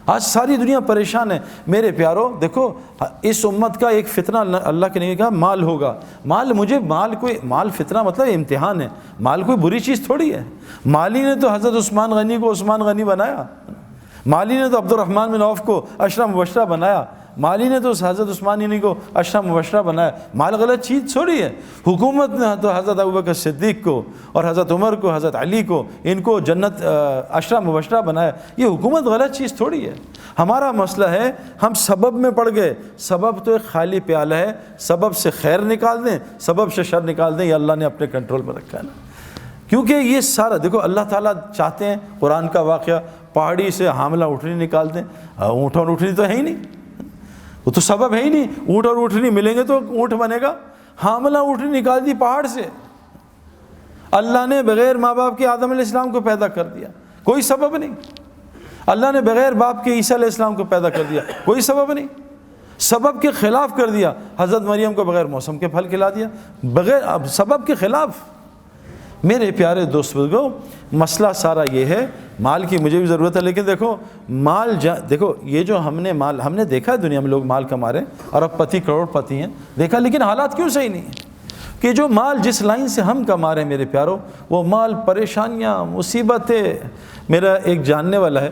آج ساری دنیا پریشان ہے میرے پیارو. دیکھو اس امت کا ایک فتنہ اللہ کے نبی کہا مال ہوگا. مال فتنہ مطلب امتحان ہے. مال کوئی بری چیز تھوڑی ہے. مالی نے تو حضرت عثمان غنی کو عثمان غنی بنایا. مالی نے تو عبد الرحمن بن عوف کو عشرہ مبشرہ بنایا. مالی نے تو حضرت عثمان غنی کو عشرہ مبشرہ بنایا. مال غلط چیز تھوڑی ہے. حکومت نے تو حضرت ابوبکر صدیق کو اور حضرت عمر کو حضرت علی کو ان کو جنت عشرہ مبشرہ بنایا. یہ حکومت غلط چیز تھوڑی ہے. ہمارا مسئلہ ہے ہم سبب میں پڑ گئے. سبب تو ایک خالی پیالہ ہے. سبب سے خیر نکال دیں, سبب سے شر نکال دیں. یہ اللہ نے اپنے کنٹرول میں رکھا ہے نا. کیونکہ یہ سارا دیکھو اللہ تعالیٰ چاہتے ہیں قرآن کا واقعہ پہاڑی سے حاملہ اونٹنی نکال دیں. اونٹ اور اونٹنی تو ہے ہی نہیں, وہ تو سبب ہے ہی نہیں. اونٹ اور اونٹنی ملیں گے تو اونٹ بنے گا. حاملہ اونٹنی نکال دی پہاڑ سے. اللہ نے بغیر ماں باپ کے آدم علیہ السلام کو پیدا کر دیا, کوئی سبب نہیں. اللہ نے بغیر باپ کے عیسیٰ علیہ السلام کو پیدا کر دیا, کوئی سبب نہیں. سبب کے خلاف کر دیا. حضرت مریم کو بغیر موسم کے پھل کھلا دیا, بغیر سبب کے خلاف. میرے پیارے دوست بزرگوں, مسئلہ سارا یہ ہے. مال کی مجھے بھی ضرورت ہے, لیکن دیکھو مال دیکھو یہ جو ہم نے دیکھا ہے دنیا میں لوگ مال کما رہے ہیں, ارب پتی کروڑ پتی ہیں دیکھا, لیکن حالات کیوں صحیح نہیں ہیں؟ کہ جو مال جس لائن سے ہم کما رہے ہیں میرے پیاروں, وہ مال پریشانیاں مصیبتیں. میرا ایک جاننے والا ہے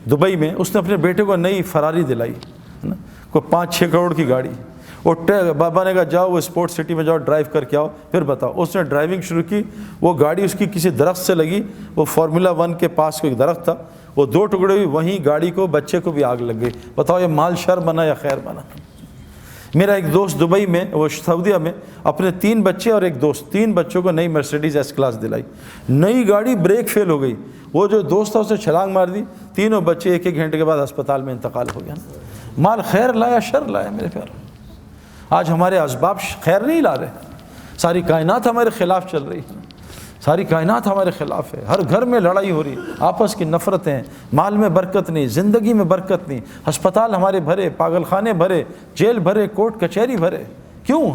دبئی میں, اس نے اپنے بیٹے کو نئی فراری دلائی, کوئی 5-6 کروڑ کی گاڑی. وہ بابا نے کہا جاؤ وہ اسپورٹ سٹی میں جاؤ ڈرائیو کر کے آؤ پھر بتاؤ. اس نے ڈرائیونگ شروع کی. وہ گاڑی اس کی کسی درخت سے لگی. وہ فارمولا 1 کے پاس کوئی درخت تھا, وہ 2 ٹکڑے ہوئی. وہیں گاڑی کو بچے کو بھی آگ لگ گئی. بتاؤ یہ مال شر بنا یا خیر بنا؟ میرا ایک دوست دبئی میں, وہ سعودیہ میں, اپنے 3 بچے اور ایک دوست, 3 بچوں کو نئی مرسیڈیز ایس کلاس دلائی. نئی گاڑی بریک فیل ہو گئی. وہ جو دوست تھا اسے چھلانگ مار دی. تینوں بچے 1-1 گھنٹے کے بعد ہسپتال میں انتقال ہو گیا. مال خیر لایا شر لایا میرے پیاروں؟ آج ہمارے اسباب خیر نہیں لا رہے. ساری کائنات ہمارے خلاف چل رہی ہے. ساری کائنات ہمارے خلاف ہے. ہر گھر میں لڑائی ہو رہی ہے, آپس کی نفرتیں. مال میں برکت نہیں, زندگی میں برکت نہیں. ہسپتال ہمارے بھرے, پاگل خانے بھرے, جیل بھرے, کورٹ کچہری بھرے. کیوں؟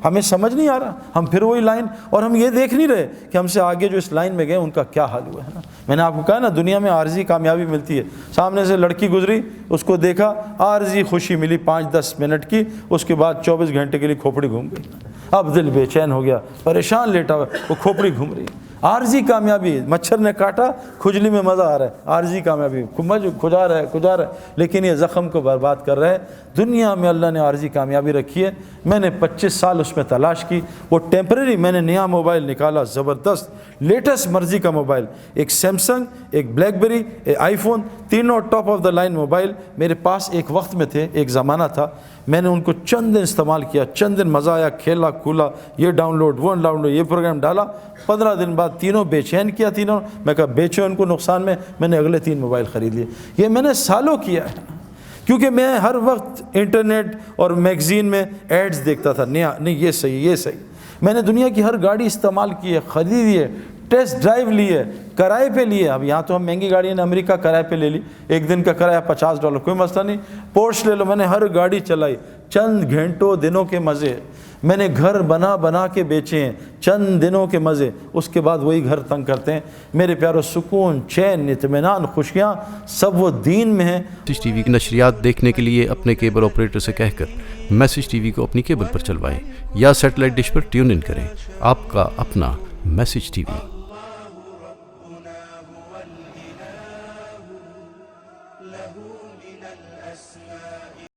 ہمیں سمجھ نہیں آ رہا. ہم پھر وہی لائن, اور ہم یہ دیکھ نہیں رہے کہ ہم سے آگے جو اس لائن میں گئے ان کا کیا حال ہوا ہے نا. میں نے آپ کو کہا نا دنیا میں عارضی کامیابی ملتی ہے. سامنے سے لڑکی گزری, اس کو دیکھا, عارضی خوشی ملی 5-10 منٹ کی, اس کے بعد 24 گھنٹے کے لیے کھوپڑی گھوم گئی. اب دل بے چین ہو گیا, پریشان لیٹا ہوا, وہ کھوپڑی گھوم رہی. عارضی کامیابی, مچھر نے کاٹا کھجلی میں مزہ آ رہا ہے. عارضی کامیابی, کھجا رہا ہے, لیکن یہ زخم کو برباد کر رہا ہے. دنیا میں اللہ نے عارضی کامیابی رکھی ہے. میں نے 25 سال اس میں تلاش کی, وہ ٹیمپریری. میں نے نیا موبائل نکالا, زبردست لیٹسٹ مرضی کا موبائل, ایک سیمسنگ, ایک بلیک بیری, ایک آئی فون, تینوں top of the line mobile میرے پاس ایک وقت میں تھے, ایک زمانہ تھا. میں نے ان کو چند دن استعمال کیا, چند دن مزہ آیا, کھیلا کھولا, یہ ڈاؤن لوڈ وہ ڈاؤن لوڈ, یہ پروگرام ڈالا. 15 دن بعد تینوں بے چین کیا. تینوں میں کہا بیچو ان کو نقصان میں نے اگلے 3 موبائل خرید لیے. یہ میں نے سالوں کیا ہے, کیونکہ میں ہر وقت انٹرنیٹ اور میگزین میں ایڈز دیکھتا تھا. نہیں یہ صحیح, یہ صحیح. میں نے دنیا کی ہر گاڑی استعمال کی ہے, خریدی ہے, ٹیسٹ ڈرائیو لی ہے, کرائے پہ لی ہے. اب یہاں تو ہم مہنگی گاڑی نے امریکہ کرائے پہ لے لی, 1 دن کا کرایہ $50, کوئی مسئلہ نہیں. پورش لے لو, میں نے ہر گاڑی چلائی. چند گھنٹوں دنوں کے مزے. میں نے گھر بنا کے بیچے ہیں, چند دنوں کے مزے. اس کے بعد وہی گھر تنگ کرتے ہیں. میرے پیارو, سکون, چین, اطمینان, خوشیاں سب وہ دین میں ہیں. میسج ٹی وی کی نشریات دیکھنے کے لیے اپنے کیبل آپریٹر سے کہہ کر میسج ٹی وی کو اپنی کیبل پر چلوائیں یا satellite dish per tune in کریں. آپ کا اپنا میسج ٹی وی. له من الأسماء